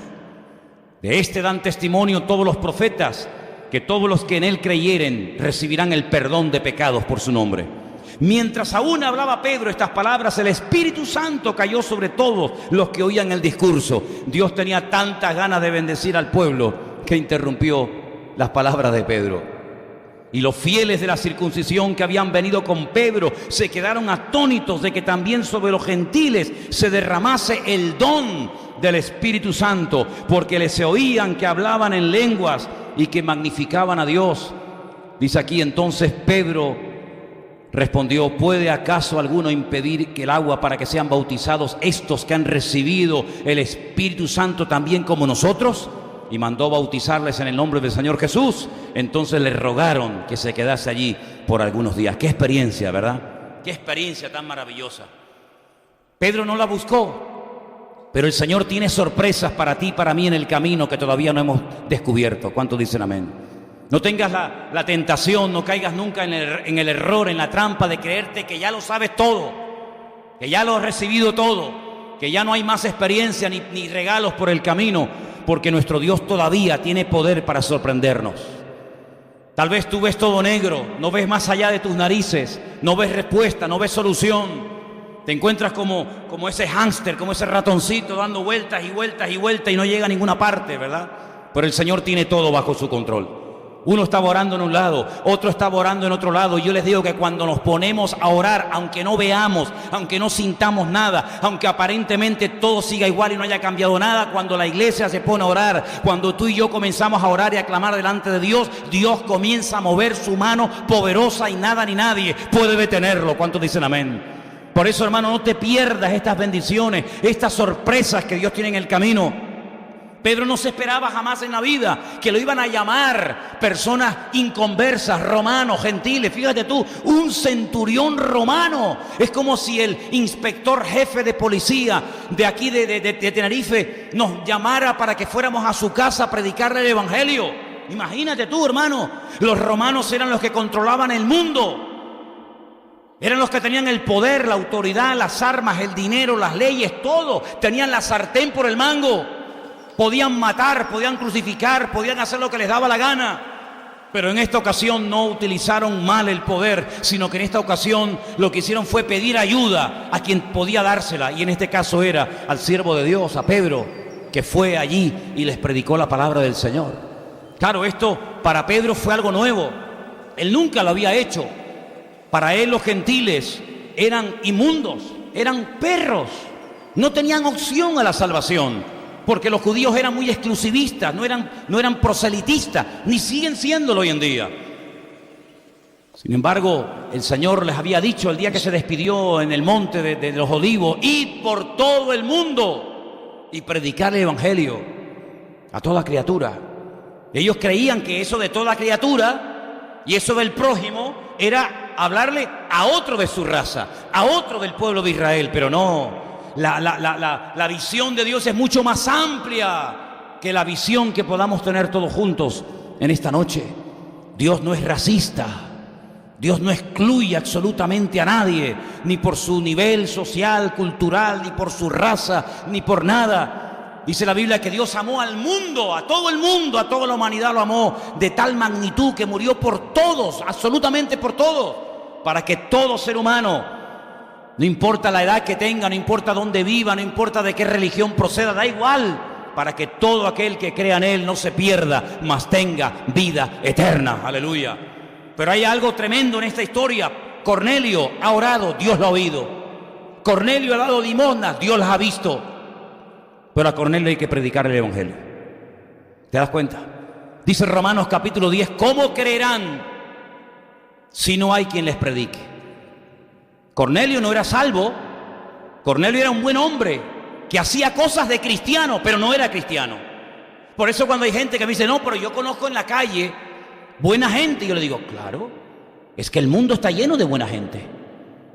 De este dan testimonio todos los profetas, que todos los que en Él creyeren recibirán el perdón de pecados por su nombre. Mientras aún hablaba Pedro estas palabras, el Espíritu Santo cayó sobre todos los que oían el discurso. Dios tenía tantas ganas de bendecir al pueblo que interrumpió las palabras de Pedro. Y los fieles de la circuncisión que habían venido con Pedro se quedaron atónitos de que también sobre los gentiles se derramase el don del Espíritu Santo, porque les oían que hablaban en lenguas y que magnificaban a Dios. Dice aquí entonces Pedro respondió: ¿puede acaso alguno impedir que el agua para que sean bautizados estos que han recibido el Espíritu Santo también como nosotros? Y mandó bautizarles en el nombre del Señor Jesús. Entonces le rogaron que se quedase allí por algunos días. Qué experiencia, ¿verdad? Qué experiencia tan maravillosa. Pedro no la buscó, pero el Señor tiene sorpresas para ti y para mí en el camino que todavía no hemos descubierto. ¿Cuántos dicen amén? No tengas la tentación, no caigas nunca en el error, en la trampa de creerte que ya lo sabes todo, que ya lo has recibido todo, que ya no hay más experiencia ni regalos por el camino, porque nuestro Dios todavía tiene poder para sorprendernos. Tal vez tú ves todo negro, no ves más allá de tus narices, no ves respuesta, no ves solución. Te encuentras como ese hámster, como ese ratoncito dando vueltas y vueltas y vueltas y no llega a ninguna parte, ¿verdad? Pero el Señor tiene todo bajo su control. Uno estaba orando en un lado, otro estaba orando en otro lado. Y yo les digo que cuando nos ponemos a orar, aunque no veamos, aunque no sintamos nada, aunque aparentemente todo siga igual y no haya cambiado nada, cuando la iglesia se pone a orar, cuando tú y yo comenzamos a orar y a clamar delante de Dios, Dios comienza a mover su mano poderosa y nada ni nadie puede detenerlo. ¿Cuántos dicen amén? Por eso, hermano, no te pierdas estas bendiciones, estas sorpresas que Dios tiene en el camino. Pedro no se esperaba jamás en la vida que lo iban a llamar personas inconversas, romanos, gentiles. Fíjate tú, un centurión romano. Es como si el inspector jefe de policía de aquí de Tenerife nos llamara para que fuéramos a su casa a predicarle el evangelio. Imagínate tú, hermano, los romanos eran los que controlaban el mundo. Eran los que tenían el poder, la autoridad, las armas, el dinero, las leyes, todo. Tenían la sartén por el mango. Podían matar, podían crucificar, podían hacer lo que les daba la gana. Pero en esta ocasión no utilizaron mal el poder, sino que en esta ocasión lo que hicieron fue pedir ayuda a quien podía dársela. Y en este caso era al siervo de Dios, a Pedro, que fue allí y les predicó la palabra del Señor. Claro, esto para Pedro fue algo nuevo. Él nunca lo había hecho. Para él los gentiles eran inmundos, eran perros. No tenían opción a la salvación. Porque los judíos eran muy exclusivistas, no eran proselitistas, ni siguen siéndolo hoy en día. Sin embargo, el Señor les había dicho el día que se despidió en el monte de los Olivos: id por todo el mundo y predicar el evangelio a toda criatura. Ellos creían que eso de toda criatura y eso del prójimo era hablarle a otro de su raza, a otro del pueblo de Israel, pero no. La visión de Dios es mucho más amplia que la visión que podamos tener todos juntos en esta noche. Dios no es racista. Dios no excluye absolutamente a nadie, ni por su nivel social, cultural, ni por su raza, ni por nada. Dice la Biblia que Dios amó al mundo, a todo el mundo, a toda la humanidad lo amó de tal magnitud que murió por todos, absolutamente por todos, para que todo ser humano No importa la edad que tenga, no importa dónde viva, no importa de qué religión proceda, da igual, para que todo aquel que crea en Él no se pierda, mas tenga vida eterna. Aleluya. Pero hay algo tremendo en esta historia. Cornelio ha orado, Dios lo ha oído. Cornelio ha dado limosnas, Dios las ha visto. Pero a Cornelio hay que predicar el evangelio. ¿Te das cuenta? Dice Romanos capítulo 10, ¿cómo creerán si no hay quien les predique? Cornelio no era salvo. Cornelio era un buen hombre que hacía cosas de cristiano, pero no era cristiano. Por eso cuando hay gente que me dice, no, pero yo conozco en la calle buena gente, yo le digo, claro, es que el mundo está lleno de buena gente.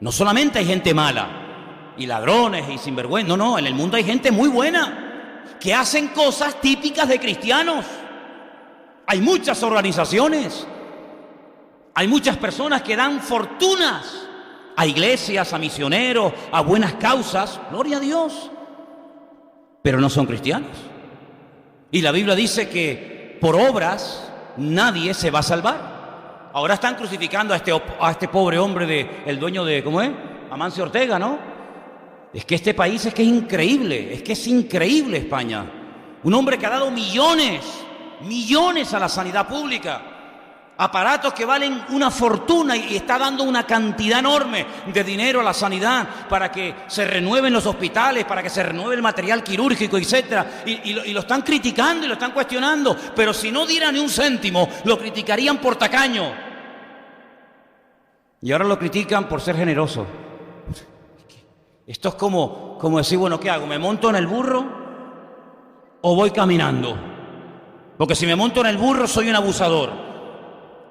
No solamente hay gente mala y ladrones y sinvergüenza, no, en el mundo hay gente muy buena que hacen cosas típicas de cristianos. Hay muchas organizaciones, hay muchas personas que dan fortunas a iglesias, a misioneros, a buenas causas, gloria a Dios, pero no son cristianos. Y la Biblia dice que por obras nadie se va a salvar. Ahora están crucificando a este pobre hombre el dueño de, ¿cómo es? Amancio Ortega, ¿no? Es que este país es increíble, es que es increíble España. Un hombre que ha dado millones a la sanidad pública. Aparatos que valen una fortuna y está dando una cantidad enorme de dinero a la sanidad para que se renueven los hospitales, para que se renueve el material quirúrgico, etc. Y lo están criticando y lo están cuestionando, pero si no diera ni un céntimo, lo criticarían por tacaño. Y ahora lo critican por ser generoso. Esto es como decir, bueno, ¿qué hago? ¿Me monto en el burro o voy caminando? Porque si me monto en el burro soy un abusador.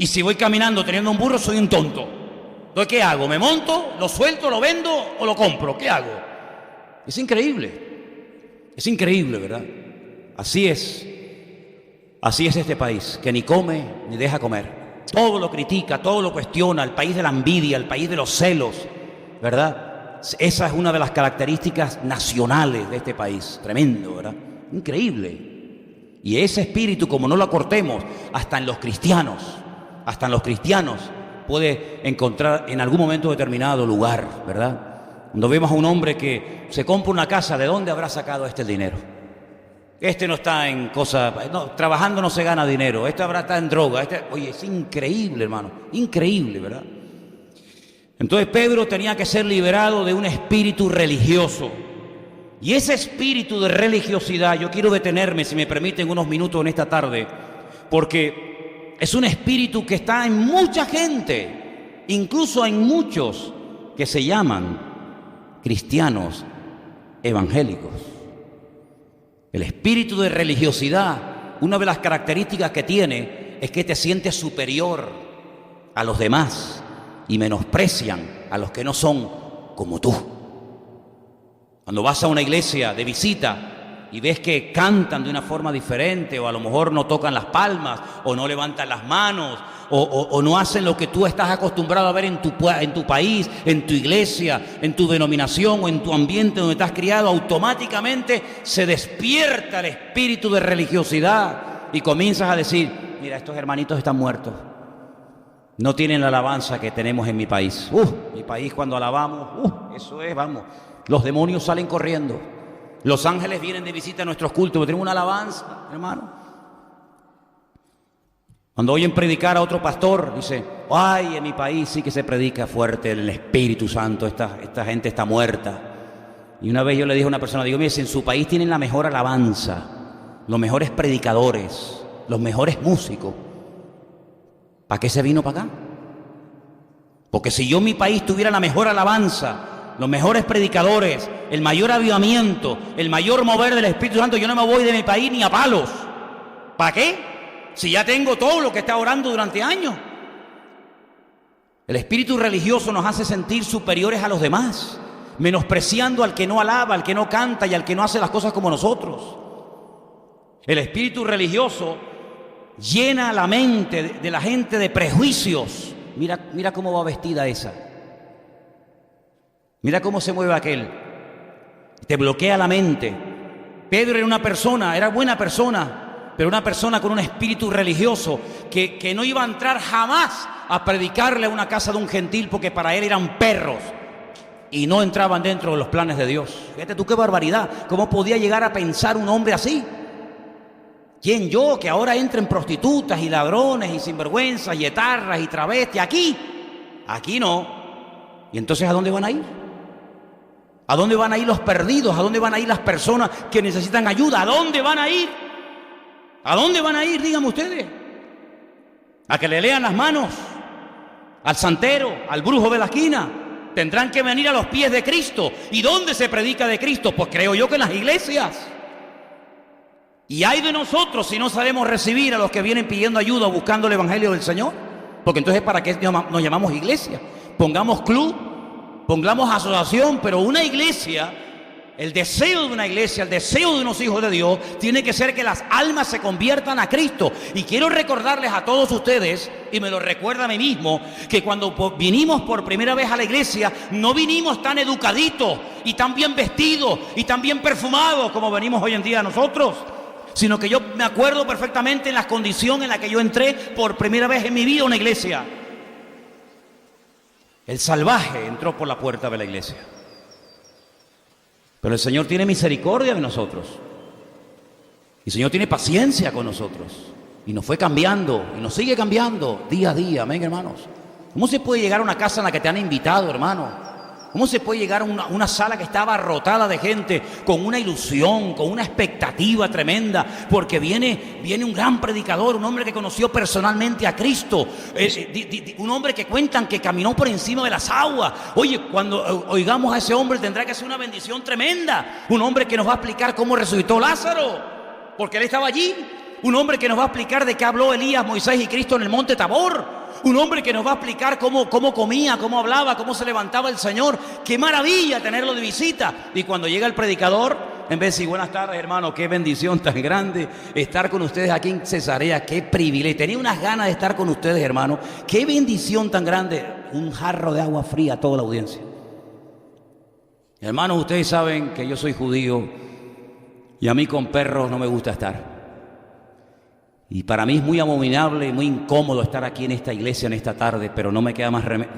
Y si voy caminando teniendo un burro, soy un tonto. Entonces, ¿qué hago? ¿Me monto, lo suelto, lo vendo o lo compro? ¿Qué hago? Es increíble, ¿verdad? Así es este país, que ni come ni deja comer. Todo lo critica, todo lo cuestiona, el país de la envidia, el país de los celos, ¿verdad? Esa es una de las características nacionales de este país. Tremendo, ¿verdad? Increíble. Y ese espíritu, como no lo acortemos, hasta en los cristianos puede encontrar en algún momento determinado lugar, ¿verdad? Cuando vemos a un hombre que se compra una casa, ¿de dónde habrá sacado el dinero? No está en cosas, no, trabajando no se gana dinero, habrá estado en droga, oye, es increíble, hermano, increíble, ¿verdad? Entonces Pedro tenía que ser liberado de un espíritu religioso. Y ese espíritu de religiosidad, yo quiero detenerme, si me permiten, unos minutos en esta tarde, porque es un espíritu que está en mucha gente, incluso en muchos que se llaman cristianos evangélicos. El espíritu de religiosidad, una de las características que tiene es que te sientes superior a los demás y menosprecian a los que no son como tú. Cuando vas a una iglesia de visita y ves que cantan de una forma diferente, o a lo mejor no tocan las palmas, o no levantan las manos, o no hacen lo que tú estás acostumbrado a ver en tu país, en tu iglesia, en tu denominación o en tu ambiente donde estás criado, automáticamente se despierta el espíritu de religiosidad y comienzas a decir, mira, estos hermanitos están muertos, no tienen la alabanza que tenemos en mi país. Mi país cuando alabamos, eso es, vamos, los demonios salen corriendo. Los ángeles vienen de visita a nuestros cultos, tenemos una alabanza, hermano. Cuando oyen predicar a otro pastor, dice, ay, en mi país sí que se predica fuerte el Espíritu Santo, esta gente está muerta. Y una vez yo le dije a una persona, digo, mire, si en su país tienen la mejor alabanza, los mejores predicadores, los mejores músicos, ¿para qué se vino para acá? Porque si yo en mi país tuviera la mejor alabanza, los mejores predicadores, el mayor avivamiento, el mayor mover del Espíritu Santo, yo no me voy de mi país ni a palos. ¿Para qué? Si ya tengo todo lo que está orando durante años. El espíritu religioso nos hace sentir superiores a los demás, menospreciando al que no alaba, al que no canta y al que no hace las cosas como nosotros. El espíritu religioso llena la mente de la gente de prejuicios. Mira cómo va vestida esa. Mira cómo se mueve aquel. Te bloquea la mente. Pedro era buena persona, pero una persona con un espíritu religioso que no iba a entrar jamás a predicarle a una casa de un gentil porque para él eran perros. y no entraban dentro de los planes de Dios. Fíjate tú qué barbaridad. ¿Cómo podía llegar a pensar un hombre así? ¿Quién yo, que ahora entren prostitutas y ladrones y sinvergüenzas y etarras y travestis? Aquí no. ¿Y entonces a dónde van a ir? ¿A dónde van a ir los perdidos? ¿A dónde van a ir las personas que necesitan ayuda? ¿A dónde van a ir? ¿A dónde van a ir? Díganme ustedes. ¿A que le lean las manos al santero, al brujo de la esquina? Tendrán que venir a los pies de Cristo. ¿Y dónde se predica de Cristo? Pues creo yo que en las iglesias. Y hay de nosotros si no sabemos recibir a los que vienen pidiendo ayuda o buscando el evangelio del Señor. Porque entonces, ¿para qué nos llamamos iglesia? Pongamos club, pongamos asociación, pero una iglesia, el deseo de una iglesia, el deseo de unos hijos de Dios, tiene que ser que las almas se conviertan a Cristo. Y quiero recordarles a todos ustedes, y me lo recuerda a mí mismo, que cuando vinimos por primera vez a la iglesia, no vinimos tan educaditos y tan bien vestidos y tan bien perfumados como venimos hoy en día nosotros, sino que yo me acuerdo perfectamente en la condición en la que yo entré por primera vez en mi vida a una iglesia. El salvaje entró por la puerta de la iglesia. Pero el Señor tiene misericordia de nosotros. Y el Señor tiene paciencia con nosotros. Y nos fue cambiando, y nos sigue cambiando día a día, amén, hermanos. ¿Cómo se puede llegar a una casa en la que te han invitado, hermano? ¿Cómo se puede llegar a una sala que estaba abarrotada de gente con una ilusión, con una expectativa tremenda? Porque viene un gran predicador, un hombre que conoció personalmente a Cristo, un hombre que cuentan que caminó por encima de las aguas. Oye, cuando oigamos a ese hombre tendrá que ser una bendición tremenda. Un hombre que nos va a explicar cómo resucitó Lázaro, porque él estaba allí. Un hombre que nos va a explicar de qué habló Elías, Moisés y Cristo en el monte Tabor. Un hombre que nos va a explicar cómo comía, cómo hablaba, cómo se levantaba el Señor. ¡Qué maravilla tenerlo de visita! Y cuando llega el predicador, en vez de decir buenas tardes, hermano, qué bendición tan grande estar con ustedes aquí en Cesarea, qué privilegio. Tenía unas ganas de estar con ustedes, hermano. Qué bendición tan grande. Un jarro de agua fría a toda la audiencia. Hermanos, ustedes saben que yo soy judío y a mí con perros no me gusta estar. Y para mí es muy abominable y muy incómodo estar aquí en esta iglesia en esta tarde, pero no me queda más remedio.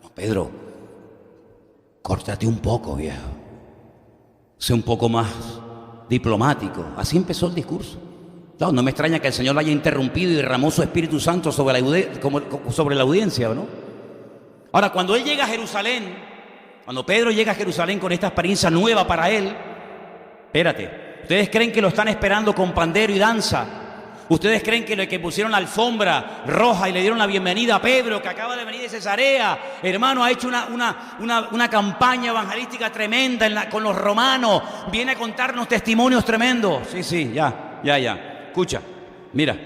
No, Pedro, córtate un poco, viejo. Sé un poco más diplomático. Así empezó el discurso. No, no me extraña que el Señor lo haya interrumpido y derramó su Espíritu Santo sobre la audiencia, ¿no? Ahora, cuando él llega a Jerusalén, cuando Pedro llega a Jerusalén con esta experiencia nueva para él, espérate, ¿ustedes creen que lo están esperando con pandero y danza? ¿Ustedes creen que pusieron la alfombra roja y le dieron la bienvenida a Pedro, que acaba de venir de Cesarea? Hermano, ha hecho una campaña evangelística tremenda con los romanos. Viene a contarnos testimonios tremendos. Sí, ya. Escucha, mira,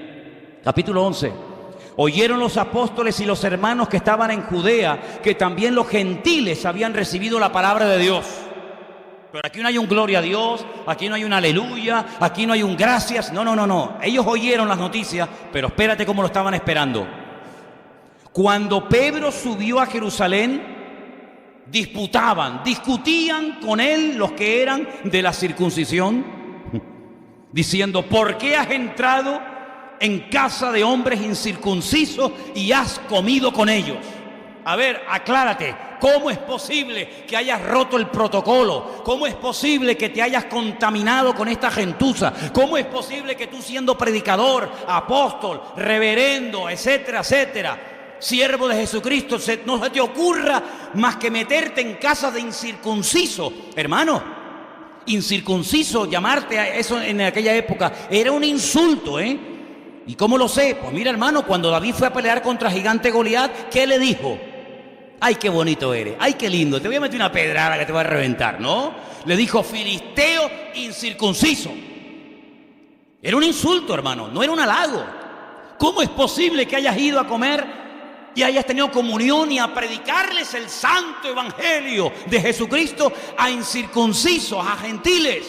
capítulo 11. Oyeron los apóstoles y los hermanos que estaban en Judea que también los gentiles habían recibido la palabra de Dios. Pero aquí no hay un gloria a Dios, aquí no hay un aleluya, aquí no hay un gracias. No. Ellos oyeron las noticias, pero espérate cómo lo estaban esperando. Cuando Pedro subió a Jerusalén, discutían con él los que eran de la circuncisión, diciendo, ¿por qué has entrado en casa de hombres incircuncisos y has comido con ellos? A ver, aclárate, ¿cómo es posible que hayas roto el protocolo? ¿Cómo es posible que te hayas contaminado con esta gentuza? ¿Cómo es posible que tú, siendo predicador, apóstol, reverendo, etcétera, siervo de Jesucristo, no se te ocurra más que meterte en casa de incircunciso? Hermano, incircunciso, llamarte a eso en aquella época era un insulto, ¿eh? ¿Y cómo lo sé? Pues mira, hermano, cuando David fue a pelear contra el gigante Goliat, ¿qué le dijo? ¡Ay, qué bonito eres! ¡Ay, qué lindo! Te voy a meter una pedrada que te va a reventar, ¿no? Le dijo, filisteo incircunciso. Era un insulto, hermano, no era un halago. ¿Cómo es posible que hayas ido a comer y hayas tenido comunión y a predicarles el santo evangelio de Jesucristo a incircuncisos, a gentiles?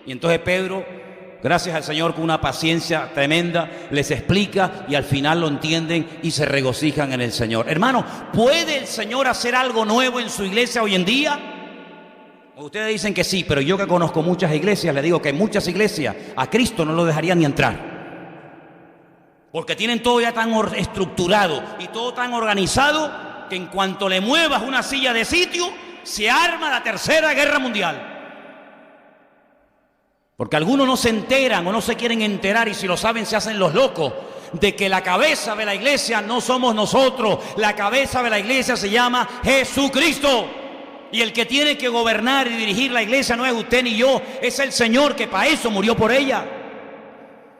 Y entonces Pedro, gracias al Señor, con una paciencia tremenda, les explica y al final lo entienden y se regocijan en el Señor. Hermano, ¿puede el Señor hacer algo nuevo en su iglesia hoy en día? Ustedes dicen que sí, pero yo que conozco muchas iglesias, le digo que en muchas iglesias a Cristo no lo dejarían ni entrar. Porque tienen todo ya tan estructurado y todo tan organizado que en cuanto le muevas una silla de sitio, se arma la tercera guerra mundial. Porque algunos no se enteran o no se quieren enterar, y si lo saben se hacen los locos, de que la cabeza de la iglesia no somos nosotros. La cabeza de la iglesia se llama Jesucristo. Y el que tiene que gobernar y dirigir la iglesia no es usted ni yo, es el Señor, que para eso murió por ella.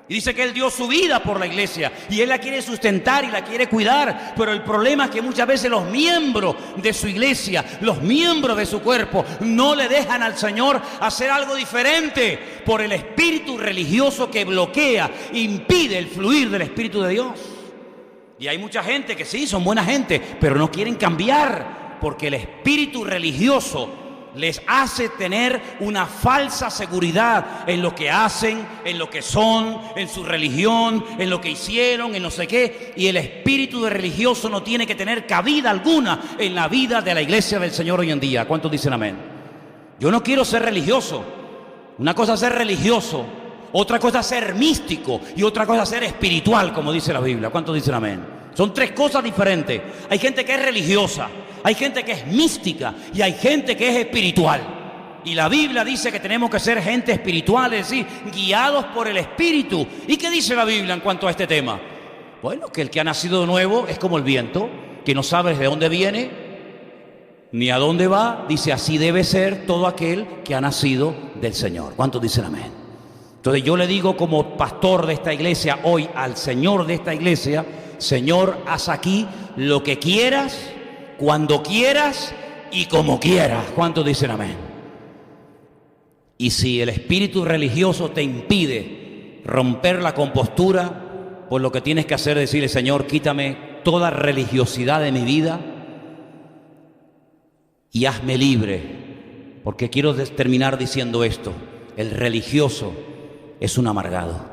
Y dice que Él dio su vida por la iglesia y Él la quiere sustentar y la quiere cuidar. Pero el problema es que muchas veces los miembros de su iglesia, los miembros de su cuerpo, no le dejan al Señor hacer algo diferente por el espíritu religioso que bloquea, impide el fluir del Espíritu de Dios. Y hay mucha gente que sí, son buena gente, pero no quieren cambiar porque el espíritu religioso les hace tener una falsa seguridad en lo que hacen, en lo que son, en su religión, en lo que hicieron, en no sé qué. Y el espíritu de religioso no tiene que tener cabida alguna en la vida de la iglesia del Señor hoy en día. ¿Cuántos dicen amén? Yo no quiero ser religioso. Una cosa es ser religioso, otra cosa es ser místico y otra cosa es ser espiritual, como dice la Biblia. ¿Cuántos dicen amén? Son tres cosas diferentes. Hay gente que es religiosa, hay gente que es mística y hay gente que es espiritual. Y la Biblia dice que tenemos que ser gente espiritual, es decir, guiados por el Espíritu. ¿Y qué dice la Biblia en cuanto a este tema? Bueno, que el que ha nacido de nuevo es como el viento, que no sabe de dónde viene ni a dónde va. Dice, así debe ser todo aquel que ha nacido del Señor. ¿Cuántos dicen amén? Entonces yo le digo como pastor de esta iglesia hoy al Señor de esta iglesia: Señor, haz aquí lo que quieras, cuando quieras y como quieras. ¿Cuántos dicen amén? Y si el espíritu religioso te impide romper la compostura, pues lo que tienes que hacer es decirle: Señor, quítame toda religiosidad de mi vida y hazme libre. Porque quiero terminar diciendo esto: el religioso es un amargado,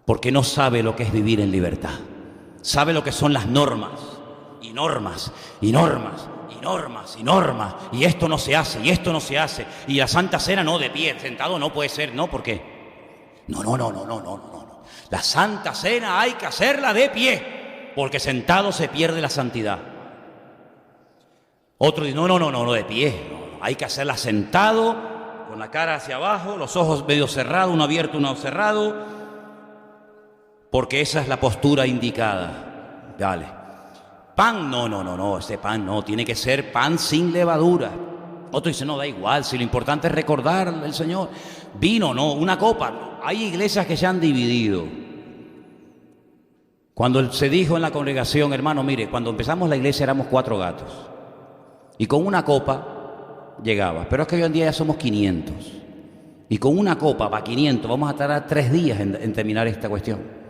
porque no sabe lo que es vivir en libertad. Sabe lo que son las normas, y normas, y normas, y normas, y normas, y esto no se hace, y esto no se hace, y la Santa Cena no, de pie, sentado no puede ser, ¿no? ¿Por qué? No. La Santa Cena hay que hacerla de pie, porque sentado se pierde la santidad. Otro dice, no, de pie, no, hay que hacerla sentado, con la cara hacia abajo, los ojos medio cerrados, uno abierto, uno cerrado, porque esa es la postura indicada. Dale. Pan, no, ese pan no, tiene que ser pan sin levadura. Otro dice, no, da igual, si lo importante es recordar al Señor. Vino, no, una copa, no. Hay iglesias que se han dividido. Cuando se dijo en la congregación, hermano, mire, cuando empezamos la iglesia éramos 4 gatos, y con una copa llegaba, pero es que hoy en día ya somos 500, y con una copa para 500 vamos a tardar 3 días en terminar esta cuestión.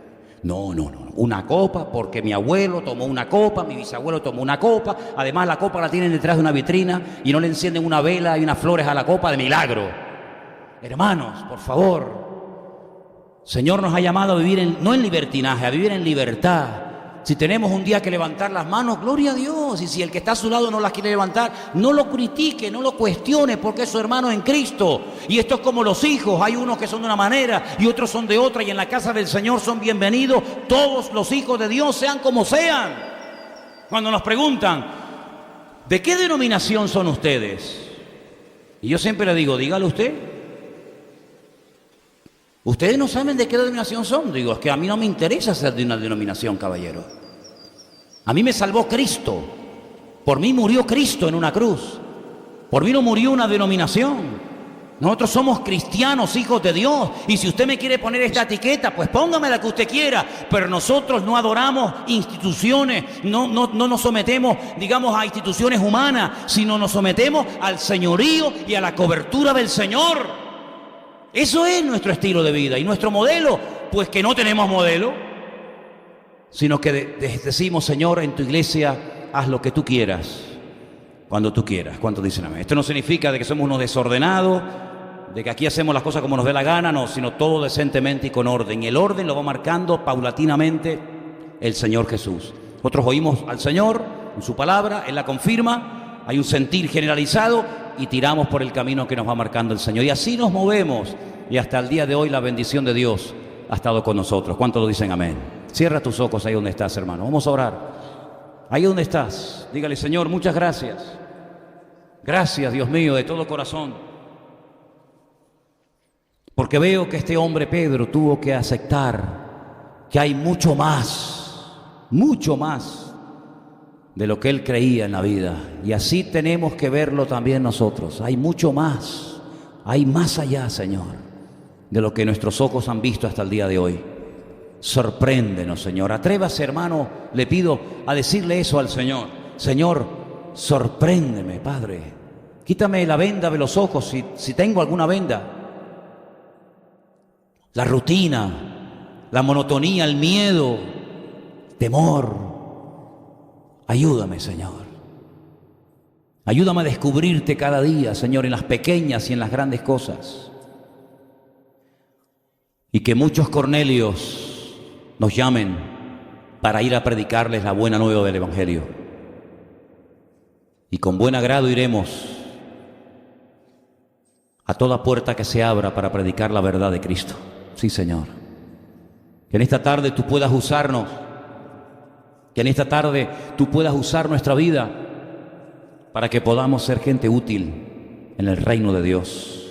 No, una copa, porque mi abuelo tomó una copa, mi bisabuelo tomó una copa, además la copa la tienen detrás de una vitrina y no le encienden una vela y unas flores a la copa de milagro. Hermanos, por favor, Señor nos ha llamado a vivir no en libertinaje, a vivir en libertad. Si tenemos un día que levantar las manos, gloria a Dios. Y si el que está a su lado no las quiere levantar, no lo critique, no lo cuestione, porque es su hermano en Cristo. Y esto es como los hijos: hay unos que son de una manera y otros son de otra, y en la casa del Señor son bienvenidos todos los hijos de Dios, sean como sean. Cuando nos preguntan, ¿de qué denominación son ustedes? Y yo siempre le digo, dígalo usted. ¿Ustedes no saben de qué denominación son? Digo, es que a mí no me interesa ser de una denominación, caballero. A mí me salvó Cristo. Por mí murió Cristo en una cruz. Por mí no murió una denominación. Nosotros somos cristianos, hijos de Dios. Y si usted me quiere poner esta etiqueta, pues póngame la que usted quiera. Pero nosotros no adoramos instituciones, no nos sometemos, digamos, a instituciones humanas, sino nos sometemos al señorío y a la cobertura del Señor. Eso es nuestro estilo de vida. Y nuestro modelo, pues que no tenemos modelo, sino que decimos: Señor, en tu iglesia haz lo que tú quieras, cuando tú quieras. ¿Cuántos dicen amén? Esto no significa de que somos unos desordenados, de que aquí hacemos las cosas como nos dé la gana, no, sino todo decentemente y con orden. El orden lo va marcando paulatinamente el Señor Jesús. Nosotros oímos al Señor en su palabra, Él la confirma, hay un sentir generalizado y tiramos por el camino que nos va marcando el Señor. Y así nos movemos, y hasta el día de hoy la bendición de Dios ha estado con nosotros. ¿Cuántos lo dicen amén? Cierra tus ojos ahí donde estás, hermano. Vamos a orar. Ahí donde estás, dígale: Señor, muchas gracias. Gracias, Dios mío, de todo corazón. Porque veo que este hombre Pedro tuvo que aceptar que hay mucho más de lo que él creía en la vida. Y así tenemos que verlo también nosotros. Hay mucho más, hay más allá, Señor, de lo que nuestros ojos han visto hasta el día de hoy. Sorpréndenos, Señor. Atrévase, hermano, le pido, a decirle eso al Señor. Señor, sorpréndeme, Padre. Quítame la venda de los ojos, si tengo alguna venda. La rutina, la monotonía, el miedo, temor. Ayúdame, Señor. Ayúdame a descubrirte cada día, Señor, en las pequeñas y en las grandes cosas. Y que muchos Cornelios nos llamen para ir a predicarles la buena nueva del Evangelio. Y con buen agrado iremos a toda puerta que se abra para predicar la verdad de Cristo. Sí, Señor. Que en esta tarde tú puedas usarnos. Que en esta tarde tú puedas usar nuestra vida para que podamos ser gente útil en el reino de Dios.